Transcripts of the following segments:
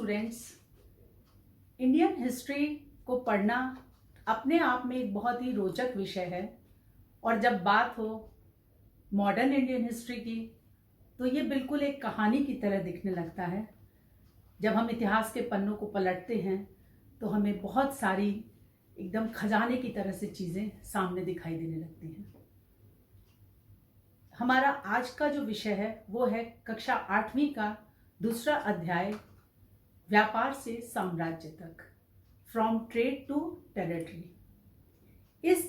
Students, Indian history को पढ़ना अपने आप में एक बहुत ही रोचक विषय है। और जब बात हो मॉडर्न इंडियन हिस्ट्री की तो ये बिल्कुल एक कहानी की तरह दिखने लगता है। जब हम इतिहास के पन्नों को पलटते हैं तो हमें बहुत सारी एकदम खजाने की तरह से चीज़ें सामने दिखाई देने लगती हैं। हमारा आज का जो विषय है वो है कक्षा 8वीं का दूसरा अध्याय, व्यापार से साम्राज्य तक, फ्रॉम ट्रेड टू टेरिटरी। इस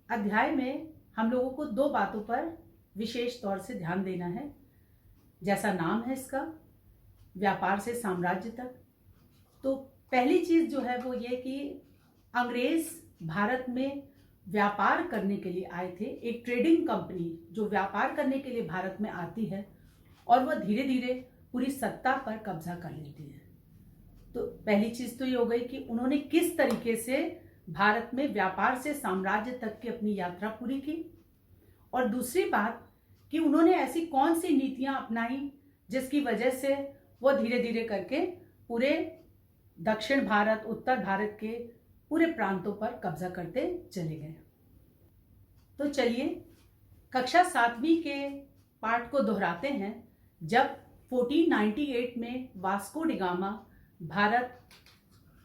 अध्याय में हम लोगों को दो बातों पर विशेष तौर से ध्यान देना है। जैसा नाम है इसका, व्यापार से साम्राज्य तक, तो पहली चीज जो है वो ये कि अंग्रेज भारत में व्यापार करने के लिए आए थे। एक ट्रेडिंग कंपनी जो व्यापार करने के लिए भारत में आती है और वह धीरे धीरे पूरी सत्ता पर कब्जा कर लेती है। तो पहली चीज तो ये हो गई कि उन्होंने किस तरीके से भारत में व्यापार से साम्राज्य तक की अपनी यात्रा पूरी की, और दूसरी बात कि उन्होंने ऐसी कौन सी नीतियां अपनाई जिसकी वजह से वो धीरे धीरे करके पूरे दक्षिण भारत, उत्तर भारत के पूरे प्रांतों पर कब्जा करते चले गए। तो चलिए कक्षा 7वीं के पाठ को दोहराते हैं। जब 1498 में वास्को डी गामा भारत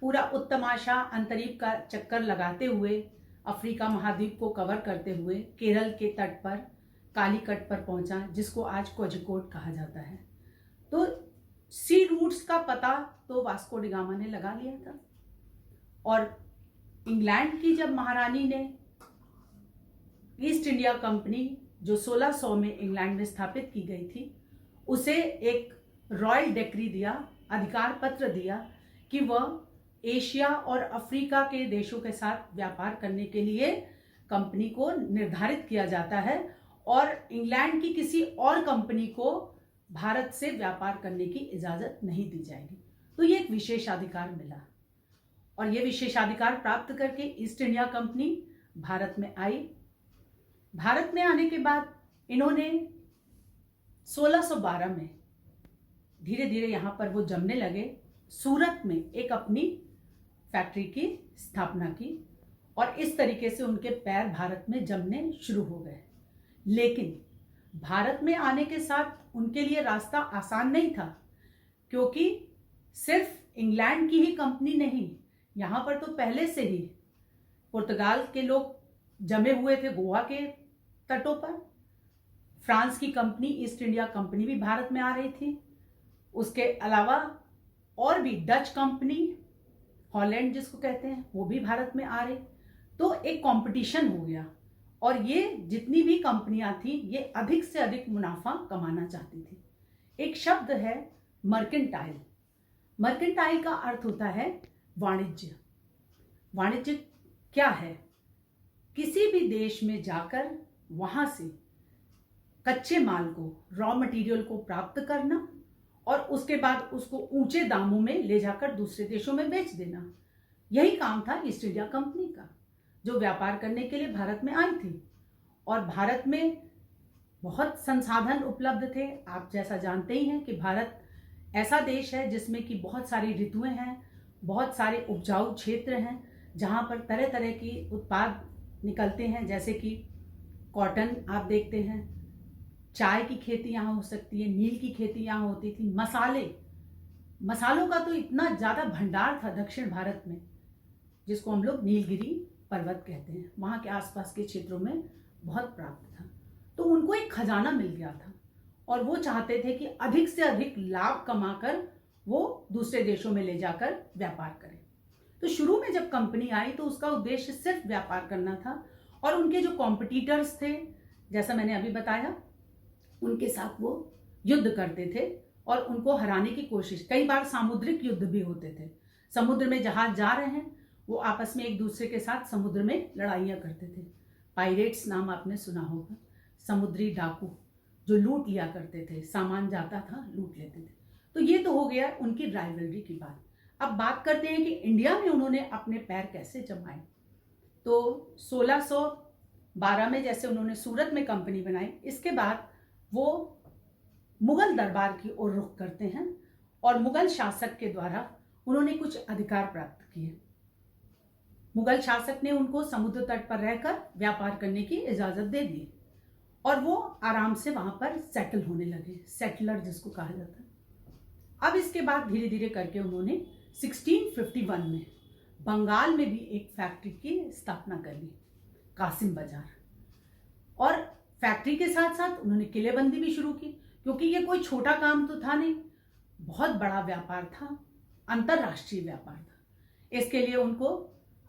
पूरा उत्तमाशा अंतरिक्ष का चक्कर लगाते हुए अफ्रीका महाद्वीप को कवर करते हुए केरल के तट पर कालीकट पर पहुंचा, जिसको आज कोझिकोड कहा जाता है। तो सी रूट्स का पता तो वास्को डी गामा ने लगा लिया था, और इंग्लैंड की जब महारानी ने ईस्ट इंडिया कंपनी जो 1600 में इंग्लैंड में स्थापित की गई थी, उसे एक रॉयल डिक्री दिया, अधिकार पत्र दिया कि वह एशिया और अफ्रीका के देशों के साथ व्यापार करने के लिए कंपनी को निर्धारित किया जाता है, और इंग्लैंड की किसी और कंपनी को भारत से व्यापार करने की इजाजत नहीं दी जाएगी। तो ये एक विशेषाधिकार मिला, और ये विशेषाधिकार प्राप्त करके ईस्ट इंडिया कंपनी भारत में आई। भारत में आने के बाद इन्होंने 1612 में धीरे धीरे यहां पर वो जमने लगे। सूरत में एक अपनी फैक्ट्री की स्थापना की, और इस तरीके से उनके पैर भारत में जमने शुरू हो गए। लेकिन भारत में आने के साथ उनके लिए रास्ता आसान नहीं था, क्योंकि सिर्फ इंग्लैंड की ही कंपनी नहीं, यहाँ पर तो पहले से ही पुर्तगाल के लोग जमे हुए थे गोवा के तटों पर। फ्रांस की कंपनी ईस्ट इंडिया कंपनी भी भारत में आ रही थी। उसके अलावा और भी डच कंपनी, हॉलैंड जिसको कहते हैं, वो भी भारत में आ रही। तो एक कंपटीशन हो गया, और ये जितनी भी कंपनियां थी ये अधिक से अधिक मुनाफा कमाना चाहती थी। एक शब्द है मर्केंटाइल। मर्केंटाइल का अर्थ होता है वाणिज्य। वाणिज्य क्या है? किसी भी देश में जाकर वहां से कच्चे माल को, रॉ मटेरियल को प्राप्त करना, और उसके बाद उसको ऊंचे दामों में ले जाकर दूसरे देशों में बेच देना। यही काम था ईस्ट इंडिया कंपनी का, जो व्यापार करने के लिए भारत में आई थी। और भारत में बहुत संसाधन उपलब्ध थे। आप जैसा जानते ही हैं कि भारत ऐसा देश है जिसमें कि बहुत सारी ऋतुएं हैं, बहुत सारे उपजाऊ क्षेत्र हैं, जहां पर तरह तरह की उत्पाद निकलते हैं। जैसे कि कॉटन आप देखते हैं, चाय की खेती यहाँ हो सकती है, नील की खेती यहाँ होती थी, मसालों का तो इतना ज़्यादा भंडार था दक्षिण भारत में, जिसको हम लोग नीलगिरी पर्वत कहते हैं। वहाँ के आसपास के क्षेत्रों में बहुत प्राप्त था। तो उनको एक खजाना मिल गया था, और वो चाहते थे कि अधिक से अधिक लाभ कमाकर वो दूसरे देशों में ले जाकर व्यापार करें। तो शुरू में जब कंपनी आई तो उसका उद्देश्य सिर्फ व्यापार करना था, और उनके जो कॉम्पिटिटर्स थे, जैसा मैंने अभी बताया, उनके साथ वो युद्ध करते थे और उनको हराने की कोशिश। कई बार सामुद्रिक युद्ध भी होते थे। समुद्र में जहाज जा रहे हैं, वो आपस में एक दूसरे के साथ समुद्र में लड़ाइयाँ करते थे। पायरेट्स नाम आपने सुना होगा, समुद्री डाकू जो लूट लिया करते थे, सामान जाता था लूट लेते थे। तो ये तो हो गया उनकी राइवलरी की बात। अब बात करते हैं कि इंडिया में उन्होंने अपने पैर कैसे जमाए। तो 1612 में जैसे उन्होंने सूरत में कंपनी बनाई, इसके बाद वो मुगल दरबार की ओर रुख करते हैं, और मुगल शासक के द्वारा उन्होंने कुछ अधिकार प्राप्त किए। मुगल शासक ने उनको समुद्र तट पर रहकर व्यापार करने की इजाजत दे दी और वो आराम से वहां पर सेटल होने लगे, सेटलर जिसको कहा जाता है। अब इसके बाद धीरे धीरे करके उन्होंने 1651 में बंगाल में भी एक फैक्ट्री की स्थापना कर ली, कासिम बाजार। और फैक्ट्री के साथ साथ उन्होंने किलेबंदी भी शुरू की, क्योंकि ये कोई छोटा काम तो था नहीं, बहुत बड़ा व्यापार था, अंतरराष्ट्रीय व्यापार था। इसके लिए उनको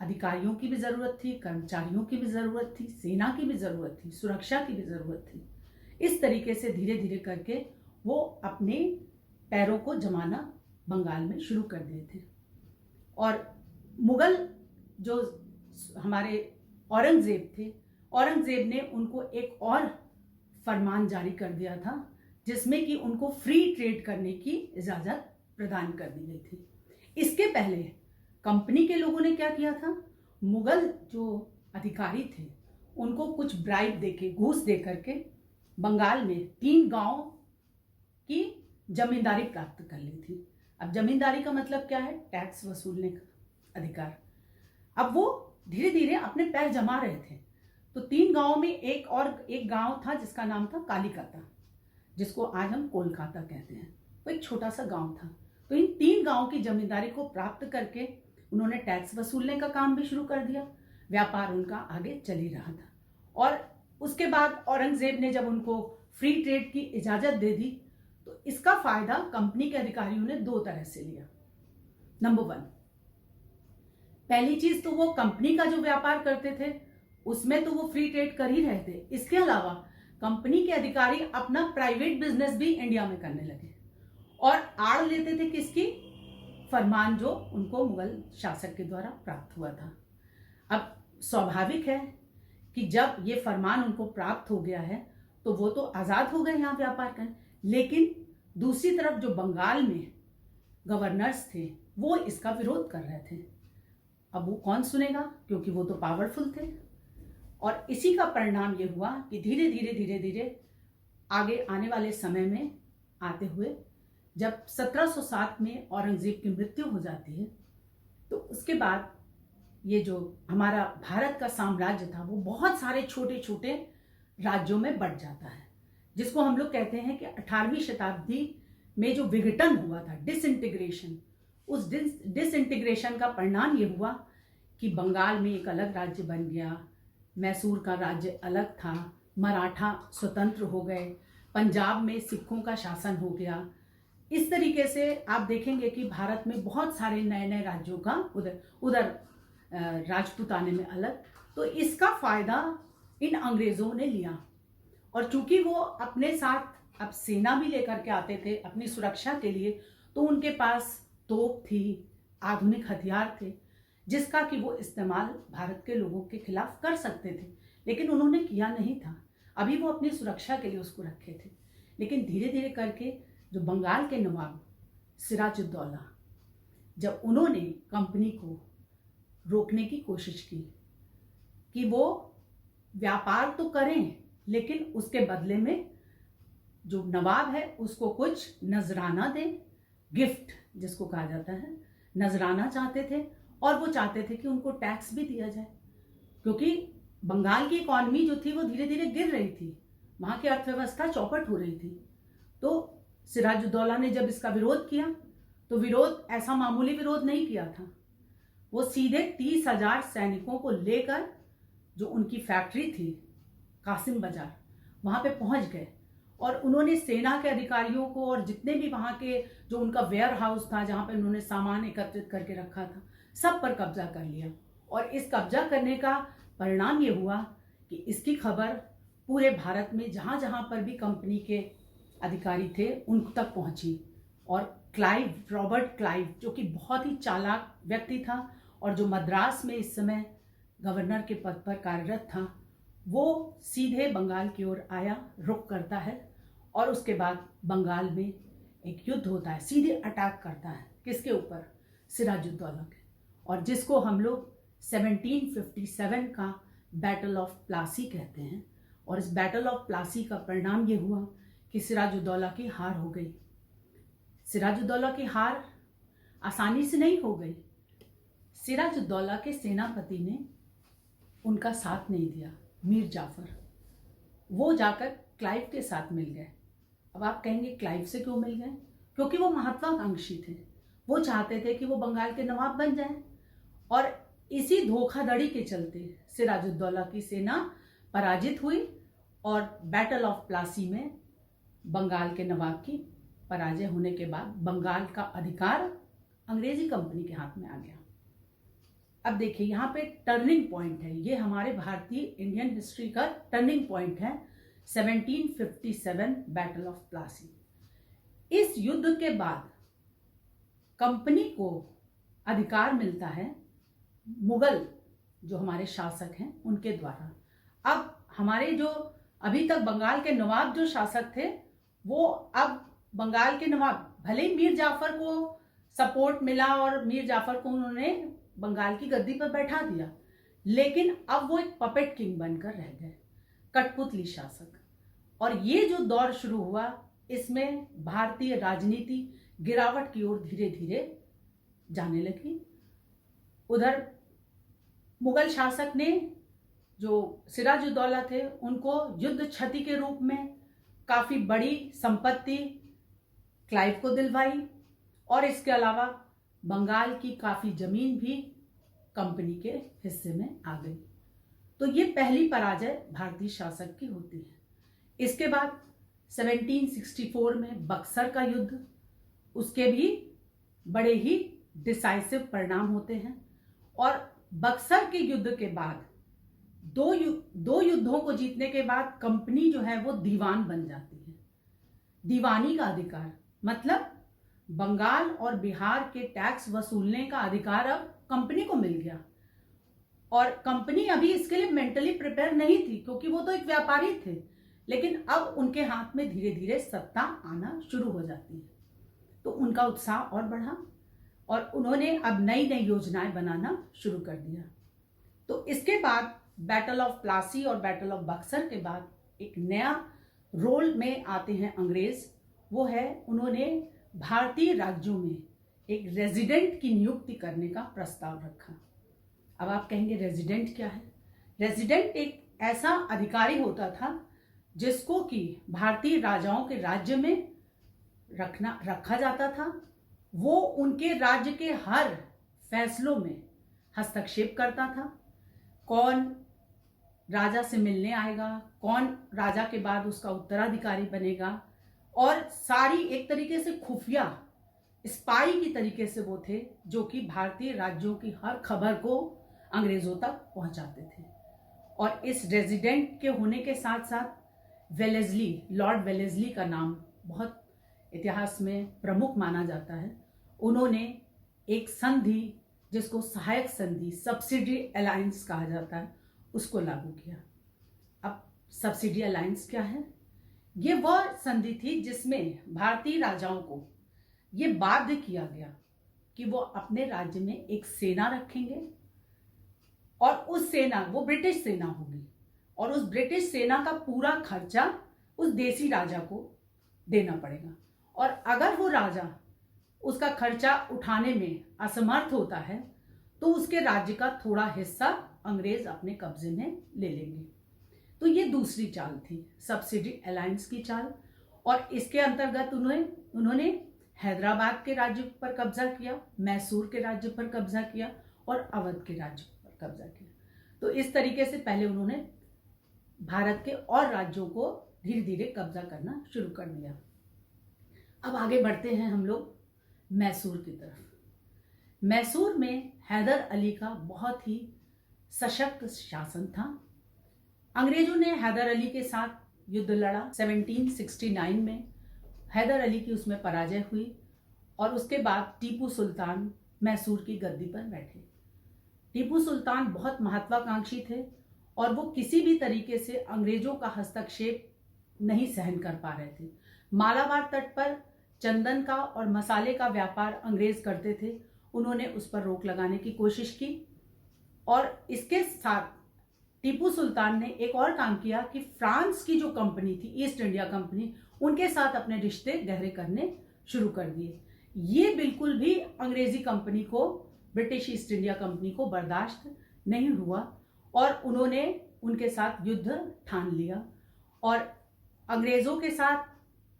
अधिकारियों की भी जरूरत थी, कर्मचारियों की भी जरूरत थी, सेना की भी जरूरत थी, सुरक्षा की भी जरूरत थी। इस तरीके से धीरे धीरे करके वो अपने पैरों को जमाना बंगाल में शुरू कर दिए थे। और मुगल जो हमारे औरंगजेब थे, औरंगजेब ने उनको एक और फरमान जारी कर दिया था, जिसमें कि उनको फ्री ट्रेड करने की इजाजत प्रदान कर दी गई थी। इसके पहले कंपनी के लोगों ने क्या किया था, मुगल जो अधिकारी थे उनको कुछ ब्राइब देके, घूस दे करके बंगाल में 3 गांव की जमींदारी प्राप्त कर ली थी। अब जमींदारी का मतलब क्या है, टैक्स वसूलने का अधिकार। अब वो धीरे धीरे अपने पैर जमा रहे थे। तो 3 गांवों में एक गांव था जिसका नाम था कालीकता, जिसको आज हम कोलकाता कहते हैं। वो एक छोटा सा गांव था। तो इन 3 गांवों की जमींदारी को प्राप्त करके उन्होंने टैक्स वसूलने का काम भी शुरू कर दिया। व्यापार उनका आगे चल ही रहा था। और उसके बाद औरंगजेब ने जब उनको फ्री ट्रेड की इजाजत दे दी, तो इसका फायदा कंपनी के अधिकारियों ने 2 तरह से लिया। नंबर 1, पहली चीज तो वो कंपनी का जो व्यापार करते थे उसमें तो वो फ्री ट्रेड कर ही रहे थे। इसके अलावा कंपनी के अधिकारी अपना प्राइवेट बिजनेस भी इंडिया में करने लगे और आड़ लेते थे किसकी, फरमान जो उनको मुगल शासक के द्वारा प्राप्त हुआ था। अब स्वाभाविक है कि जब ये फरमान उनको प्राप्त हो गया है तो वो तो आजाद हो गए यहाँ व्यापार करने, लेकिन दूसरी तरफ जो बंगाल में गवर्नर्स थे वो इसका विरोध कर रहे थे। अब वो कौन सुनेगा, क्योंकि वो तो पावरफुल थे। और इसी का परिणाम ये हुआ कि धीरे धीरे धीरे धीरे आगे आने वाले समय में आते हुए जब 1707 में औरंगजेब की मृत्यु हो जाती है, तो उसके बाद ये जो हमारा भारत का साम्राज्य था वो बहुत सारे छोटे छोटे राज्यों में बंट जाता है, जिसको हम लोग कहते हैं कि 18वीं शताब्दी में जो विघटन हुआ था, डिसइंटीग्रेशन, उस डिसइंटीग्रेशन का परिणाम ये हुआ कि बंगाल में एक अलग राज्य बन गया, मैसूर का राज्य अलग था, मराठा स्वतंत्र हो गए, पंजाब में सिखों का शासन हो गया। इस तरीके से आप देखेंगे कि भारत में बहुत सारे नए नए राज्यों का उधर राजपूताने में अलग। तो इसका फायदा इन अंग्रेजों ने लिया। और चूंकि वो अपने साथ अब सेना भी लेकर के आते थे अपनी सुरक्षा के लिए, तो उनके पास तोप थी, आधुनिक हथियार थे, जिसका कि वो इस्तेमाल भारत के लोगों के खिलाफ कर सकते थे, लेकिन उन्होंने किया नहीं था। अभी वो अपनी सुरक्षा के लिए उसको रखे थे। लेकिन धीरे धीरे करके जो बंगाल के नवाब सिराजुद्दौला, जब उन्होंने कंपनी को रोकने की कोशिश की कि वो व्यापार तो करें, लेकिन उसके बदले में जो नवाब है उसको कुछ नजराना दें, गिफ्ट जिसको कहा जाता है, नजराना चाहते थे। और वो चाहते थे कि उनको टैक्स भी दिया जाए, क्योंकि बंगाल की इकॉनमी जो थी वो धीरे धीरे गिर रही थी, वहां की अर्थव्यवस्था चौपट हो रही थी। तो सिराजुद्दौला ने जब इसका विरोध किया, तो विरोध ऐसा मामूली विरोध नहीं किया था, वो सीधे 30,000 सैनिकों को लेकर जो उनकी फैक्ट्री थी कासिम बाजार, वहां पे पहुंच गए और उन्होंने सेना के अधिकारियों को और जितने भी वहां के जो उनका वेयर हाउस था जहां पे उन्होंने सामान एकत्रित करके रखा था, सब पर कब्जा कर लिया। और इस कब्जा करने का परिणाम ये हुआ कि इसकी खबर पूरे भारत में जहां जहां पर भी कंपनी के अधिकारी थे उन तक पहुंची। और रॉबर्ट क्लाइव, जो कि बहुत ही चालाक व्यक्ति था और जो मद्रास में इस समय गवर्नर के पद पर कार्यरत था, वो सीधे बंगाल की ओर आया, रुक करता है और उसके बाद बंगाल में एक युद्ध होता है, सीधे अटैक करता है किसके ऊपर, सिराजुद्दौला के, और जिसको हम लोग 1757 का बैटल ऑफ प्लासी कहते हैं। और इस बैटल ऑफ प्लासी का परिणाम ये हुआ कि सिराजुद्दौला की हार हो गई। सिराजुद्दौला की हार आसानी से नहीं हो गई। सिराजुद्दौला के सेनापति ने उनका साथ नहीं दिया, मीर जाफर, वो जाकर क्लाइव के साथ मिल गए। अब आप कहेंगे क्लाइव से क्यों मिल गए? क्योंकि वो महत्वाकांक्षी थे, वो चाहते थे कि वो बंगाल के नवाब बन जाएं, और इसी धोखाधड़ी के चलते सिराजुद्दौला की सेना पराजित हुई और बैटल ऑफ प्लासी में बंगाल के नवाब की पराजय होने के बाद बंगाल का अधिकार अंग्रेजी कंपनी के हाथ में आ गया। अब देखिए यहाँ पे टर्निंग पॉइंट है, ये हमारे भारतीय इंडियन हिस्ट्री का टर्निंग पॉइंट है, 1757 बैटल ऑफ प्लासी। इस युद्ध के बाद कंपनी को अधिकार मिलता है मुगल जो हमारे शासक हैं उनके द्वारा। अब हमारे जो अभी तक बंगाल के नवाब जो शासक थे, वो अब बंगाल के नवाब, भले ही मीर जाफर को सपोर्ट मिला और मीर जाफर को उन्होंने बंगाल की गद्दी पर बैठा दिया, लेकिन अब वो एक पपेट किंग बनकर रह गए, कठपुतली शासक। और ये जो दौर शुरू हुआ, इसमें भारतीय राजनीति गिरावट की ओर धीरे धीरे जाने लगी। उधर मुगल शासक ने, जो सिराजुद्दौला थे, उनको युद्ध क्षति के रूप में काफी बड़ी संपत्ति क्लाइव को दिलवाई, और इसके अलावा बंगाल की काफी जमीन भी कंपनी के हिस्से में आ गई। तो ये पहली पराजय भारतीय शासक की होती है। इसके बाद 1764 में बक्सर का युद्ध, उसके भी बड़े ही डिसाइसिव परिणाम होते हैं, और बक्सर के युद्ध के बाद दो युद्धों को जीतने के बाद कंपनी जो है वो दीवान बन जाती है। दीवानी का अधिकार मतलब बंगाल और बिहार के टैक्स वसूलने का अधिकार अब कंपनी को मिल गया, और कंपनी अभी इसके लिए मेंटली प्रिपेयर नहीं थी, क्योंकि वो तो एक व्यापारी थे, लेकिन अब उनके हाथ में धीरे धीरे सत्ता आना शुरू हो जाती है। तो उनका उत्साह और बढ़ा, और उन्होंने अब नई नई योजनाएं बनाना शुरू कर दिया। तो इसके बाद बैटल ऑफ प्लासी और बैटल ऑफ बक्सर के बाद एक नया रोल में आते हैं अंग्रेज। वो है, उन्होंने भारतीय राज्यों में एक रेजिडेंट की नियुक्ति करने का प्रस्ताव रखा। अब आप कहेंगे रेजिडेंट क्या है? रेजिडेंट एक ऐसा अधिकारी होता था जिसको कि भारतीय राजाओं के राज्य में रखा जाता था। वो उनके राज्य के हर फैसलों में हस्तक्षेप करता था। कौन राजा से मिलने आएगा, कौन राजा के बाद उसका उत्तराधिकारी बनेगा, और सारी एक तरीके से खुफिया स्पाई की तरीके से वो थे, जो कि भारतीय राज्यों की हर खबर को अंग्रेजों तक पहुंचाते थे। और इस रेजिडेंट के होने के साथ साथ वेलेस्ली, लॉर्ड वेलेस्ली का नाम बहुत इतिहास में प्रमुख माना जाता है। उन्होंने एक संधि, जिसको सहायक संधि, सब्सिडी अलायंस कहा जाता है, उसको लागू किया। अब सब्सिडी अलायंस क्या है? ये वह संधि थी जिसमें भारतीय राजाओं को ये बाध्य किया गया कि वो अपने राज्य में एक सेना रखेंगे, और उस सेना, वो ब्रिटिश सेना होगी, और उस ब्रिटिश सेना का पूरा खर्चा उस देसी राजा को देना पड़ेगा। और अगर वो राजा उसका खर्चा उठाने में असमर्थ होता है, तो उसके राज्य का थोड़ा हिस्सा अंग्रेज अपने कब्जे में ले लेंगे। तो ये दूसरी चाल थी, सब्सिडी अलायंस की चाल। और इसके अंतर्गत उन्होंने हैदराबाद के राज्य पर कब्जा किया, मैसूर के राज्य पर कब्जा किया, और अवध के राज्य पर कब्जा किया। तो इस तरीके से पहले उन्होंने भारत के और राज्यों को धीरे धीरे कब्जा करना शुरू कर दिया। अब आगे बढ़ते हैं हम लोग मैसूर की तरफ। मैसूर में हैदर अली का बहुत ही सशक्त शासन था। अंग्रेजों ने हैदर अली के साथ युद्ध लड़ा। 1769 में हैदर अली की उसमें पराजय हुई, और उसके बाद टीपू सुल्तान मैसूर की गद्दी पर बैठे। टीपू सुल्तान बहुत महत्वाकांक्षी थे, और वो किसी भी तरीके से अंग्रेजों का हस्तक्षेप नहीं सहन कर पा रहे थे। मालाबार तट पर चंदन का और मसाले का व्यापार अंग्रेज करते थे, उन्होंने उस पर रोक लगाने की कोशिश की। और इसके साथ टीपू सुल्तान ने एक और काम किया कि फ्रांस की जो कंपनी थी, ईस्ट इंडिया कंपनी, उनके साथ अपने रिश्ते गहरे करने शुरू कर दिए। ये बिल्कुल भी अंग्रेजी कंपनी को, ब्रिटिश ईस्ट इंडिया कंपनी को बर्दाश्त नहीं हुआ और उन्होंने उनके साथ युद्ध ठान लिया। और अंग्रेजों के साथ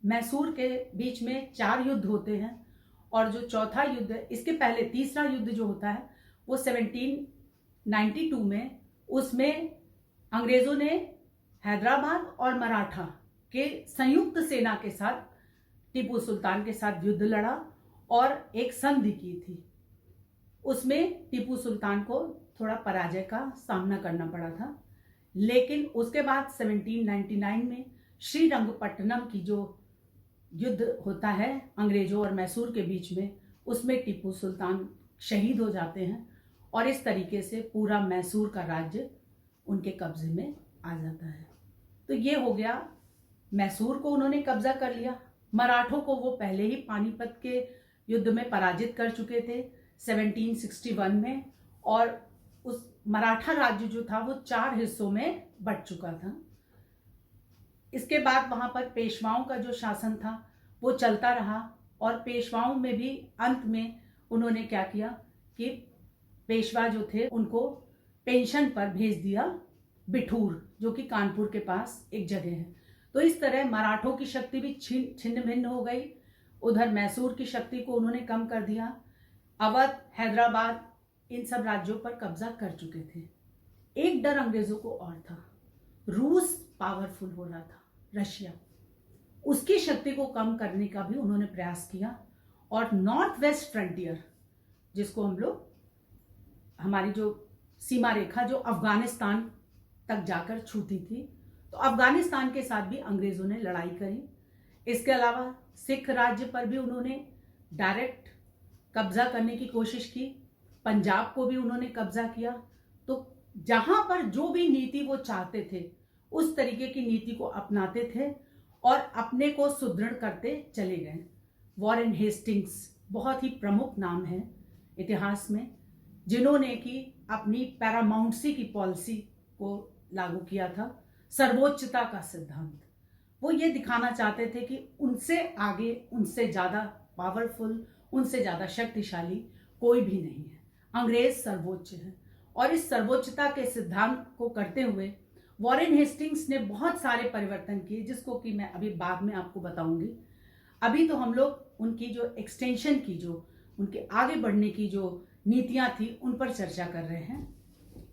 मैसूर के बीच में 4 युद्ध होते हैं और जो चौथा युद्ध, इसके पहले तीसरा युद्ध जो होता है वो 1792 में, उसमें अंग्रेजों ने हैदराबाद और मराठा के संयुक्त सेना के साथ टीपू सुल्तान के साथ युद्ध लड़ा और एक संधि की थी। उसमें टीपू सुल्तान को थोड़ा पराजय का सामना करना पड़ा था, लेकिन उसके बाद 1799 में श्रीरंगपट्टनम की जो युद्ध होता है अंग्रेजों और मैसूर के बीच में, उसमें टीपू सुल्तान शहीद हो जाते हैं और इस तरीके से पूरा मैसूर का राज्य उनके कब्जे में आ जाता है। तो ये हो गया, मैसूर को उन्होंने कब्जा कर लिया। मराठों को वो पहले ही पानीपत के युद्ध में पराजित कर चुके थे 1761 में, और उस मराठा राज्य जो था वो 4 हिस्सों में बंट चुका था। इसके बाद वहां पर पेशवाओं का जो शासन था वो चलता रहा और पेशवाओं में भी अंत में उन्होंने क्या किया कि पेशवा जो थे उनको पेंशन पर भेज दिया बिठूर, जो कि कानपुर के पास एक जगह है। तो इस तरह मराठों की शक्ति भी छिन्न भिन्न हो गई। उधर मैसूर की शक्ति को उन्होंने कम कर दिया। अवध, हैदराबाद, इन सब राज्यों पर कब्जा कर चुके थे। एक डर अंग्रेजों को और था, रूस पावरफुल हो रहा था, रशिया, उसकी शक्ति को कम करने का भी उन्होंने प्रयास किया। और नॉर्थ वेस्ट फ्रंटियर, जिसको हम लोग, हमारी जो सीमा रेखा जो अफगानिस्तान तक जाकर छूती थी, तो अफगानिस्तान के साथ भी अंग्रेजों ने लड़ाई करी। इसके अलावा सिख राज्य पर भी उन्होंने डायरेक्ट कब्जा करने की कोशिश की। पंजाब को भी उन्होंने कब्जा किया। तो जहां पर जो भी नीति वो चाहते थे उस तरीके की नीति को अपनाते थे और अपने को सुदृढ़ करते चले गए। वॉरेन हेस्टिंग्स बहुत ही प्रमुख नाम है इतिहास में, जिन्होंने कि अपनी पैरामाउंट्सी की पॉलिसी को लागू किया था, सर्वोच्चता का सिद्धांत। वो ये दिखाना चाहते थे कि उनसे आगे, उनसे ज्यादा पावरफुल, उनसे ज्यादा शक्तिशाली कोई भी नहीं है, अंग्रेज सर्वोच्च है। और इस सर्वोच्चता के सिद्धांत को करते हुए वॉरेन हेस्टिंग्स ने बहुत सारे परिवर्तन किए, जिसको कि मैं अभी बाद में आपको बताऊंगी। अभी तो हम लोग उनकी जो एक्सटेंशन की, जो उनके आगे बढ़ने की जो नीतियां थी उन पर चर्चा कर रहे हैं।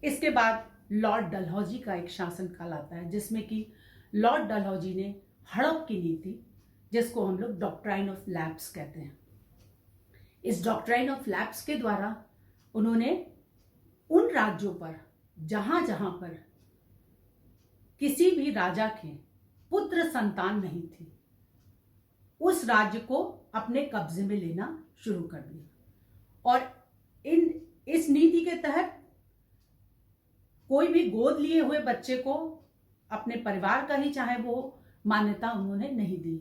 इसके बाद लॉर्ड डलहौजी का एक शासन काल आता है, जिसमें कि लॉर्ड डलहौजी ने हड़प की नीति, जिसको हम लोग डॉक्ट्राइन ऑफ लैप्स कहते हैं, इस डॉक्ट्राइन ऑफ लैप्स के द्वारा उन्होंने उन राज्यों पर जहां जहां पर किसी भी राजा के पुत्र संतान नहीं थी, उस राज्य को अपने कब्जे में लेना शुरू कर दिया। और इस नीति के तहत कोई भी गोद लिए हुए बच्चे को अपने परिवार का ही चाहे वो मान्यता उन्होंने नहीं दी।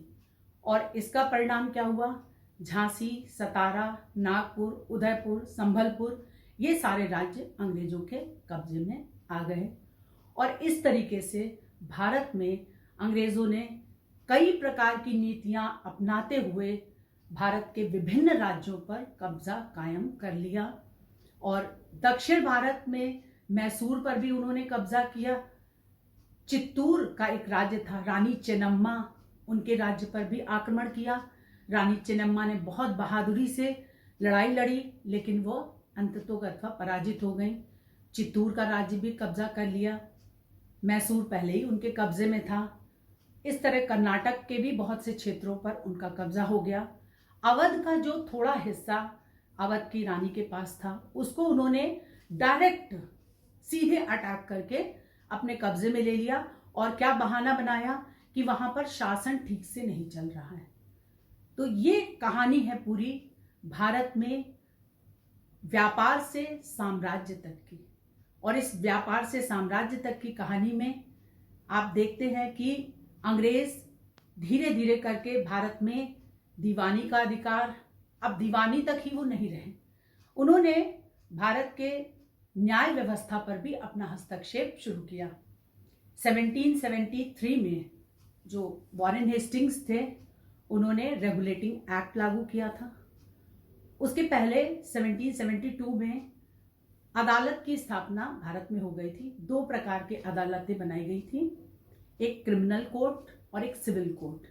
और इसका परिणाम क्या हुआ? झांसी, सतारा, नागपुर, उदयपुर, संभलपुर, ये सारे राज्य अंग्रेजों के कब्जे में आ गए। और इस तरीके से भारत में अंग्रेजों ने कई प्रकार की नीतियां अपनाते हुए भारत के विभिन्न राज्यों पर कब्जा कायम कर लिया। और दक्षिण भारत में मैसूर पर भी उन्होंने कब्जा किया। चित्तूर का एक राज्य था, रानी चेन्नम्मा, उनके राज्य पर भी आक्रमण किया। रानी चेन्नम्मा ने बहुत बहादुरी से लड़ाई लड़ी, लेकिन वो अंततोगत्वा पराजित हो गई। चित्तूर का राज्य भी कब्जा कर लिया। मैसूर पहले ही उनके कब्जे में था। इस तरह कर्नाटक के भी बहुत से क्षेत्रों पर उनका कब्जा हो गया। अवध का जो थोड़ा हिस्सा अवध की रानी के पास था, उसको उन्होंने डायरेक्ट सीधे अटैक करके अपने कब्जे में ले लिया। और क्या बहाना बनाया कि वहां पर शासन ठीक से नहीं चल रहा है। तो ये कहानी है पूरी भारत में व्यापार से साम्राज्य तक की। और इस व्यापार से साम्राज्य तक की कहानी में आप देखते हैं कि अंग्रेज धीरे धीरे करके भारत में दीवानी का अधिकार, अब दीवानी तक ही वो नहीं रहे, उन्होंने भारत के न्याय व्यवस्था पर भी अपना हस्तक्षेप शुरू किया। 1773 में जो वॉरेन हेस्टिंग्स थे, उन्होंने रेगुलेटिंग एक्ट लागू किया था। उसके पहले 1772 में अदालत की स्थापना भारत में हो गई थी। 2 प्रकार की अदालतें बनाई गई थी, एक क्रिमिनल कोर्ट और एक सिविल कोर्ट,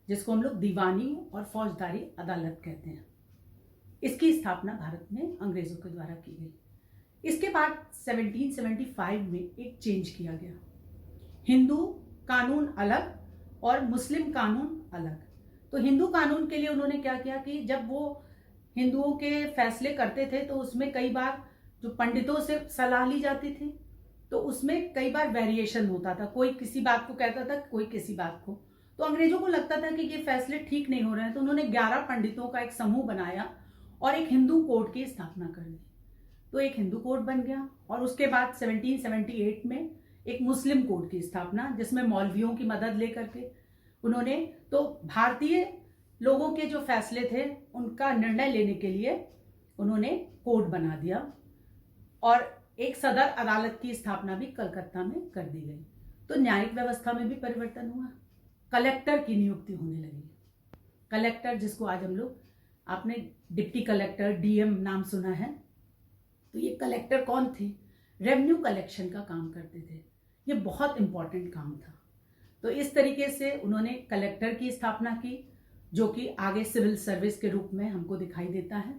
जिसको हम लोग दीवानी और फौजदारी अदालत कहते हैं। इसकी स्थापना भारत में अंग्रेजों के द्वारा की गई। इसके बाद 1775 में एक चेंज किया गया, हिंदू कानून अलग और मुस्लिम कानून अलग। तो हिंदू कानून के लिए उन्होंने क्या किया कि जब वो हिंदुओं के फैसले करते थे तो उसमें कई बार जो पंडितों से सलाह ली जाती थी, तो उसमें कई बार वेरिएशन होता था, कोई किसी बात को कहता था, कोई किसी बात को। तो अंग्रेजों को लगता था कि ये फैसले ठीक नहीं हो रहे हैं, तो उन्होंने 11 पंडितों का एक समूह बनाया और एक हिंदू कोर्ट की स्थापना कर दी। तो एक हिंदू कोर्ट बन गया। और उसके बाद 1778 में एक मुस्लिम कोर्ट की स्थापना, जिसमें मौलवियों की मदद लेकर के उन्होंने, तो भारतीय लोगों के जो फैसले थे उनका निर्णय लेने के लिए उन्होंने कोर्ट बना दिया। और एक सदर अदालत की स्थापना भी कलकत्ता में कर दी गई। तो न्यायिक व्यवस्था में भी परिवर्तन हुआ। कलेक्टर की नियुक्ति होने लगी। कलेक्टर, जिसको आज हम लोग, आपने डिप्टी कलेक्टर, डीएम नाम सुना है, तो ये कलेक्टर कौन थे? रेवेन्यू कलेक्शन का काम करते थे। ये बहुत इंपॉर्टेंट काम था। तो इस तरीके से उन्होंने कलेक्टर की स्थापना की, जो कि आगे सिविल सर्विस के रूप में हमको दिखाई देता है।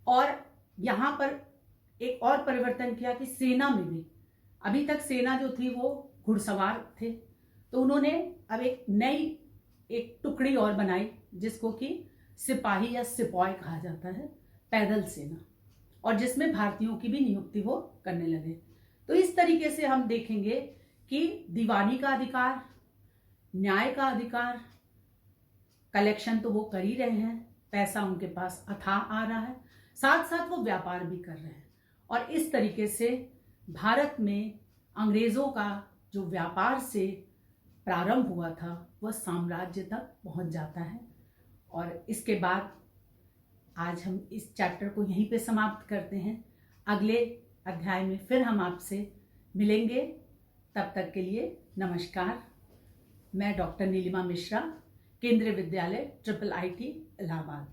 और यहाँ पर एक और परिवर्तन किया कि सेना में भी, अभी तक सेना जो थी वो घुड़सवार थे, तो उन्होंने अब एक नई एक टुकड़ी और बनाई, जिसको कि सिपाही या सिपॉय कहा जाता है, पैदल सेना, और जिसमें भारतीयों की भी नियुक्ति वो करने लगे। तो इस तरीके से हम देखेंगे कि दीवानी का अधिकार, न्याय का अधिकार, कलेक्शन तो वो कर ही रहे हैं, पैसा उनके पास अथाह आ रहा है, साथ साथ वो व्यापार भी कर रहे हैं। और इस तरीके से भारत में अंग्रेजों का जो व्यापार से प्रारंभ हुआ था वह साम्राज्य तक पहुंच जाता है। और इसके बाद आज हम इस चैप्टर को यहीं पे समाप्त करते हैं। अगले अध्याय में फिर हम आपसे मिलेंगे। तब तक के लिए नमस्कार। मैं डॉक्टर नीलिमा मिश्रा, केंद्रीय विद्यालय IIIT इलाहाबाद।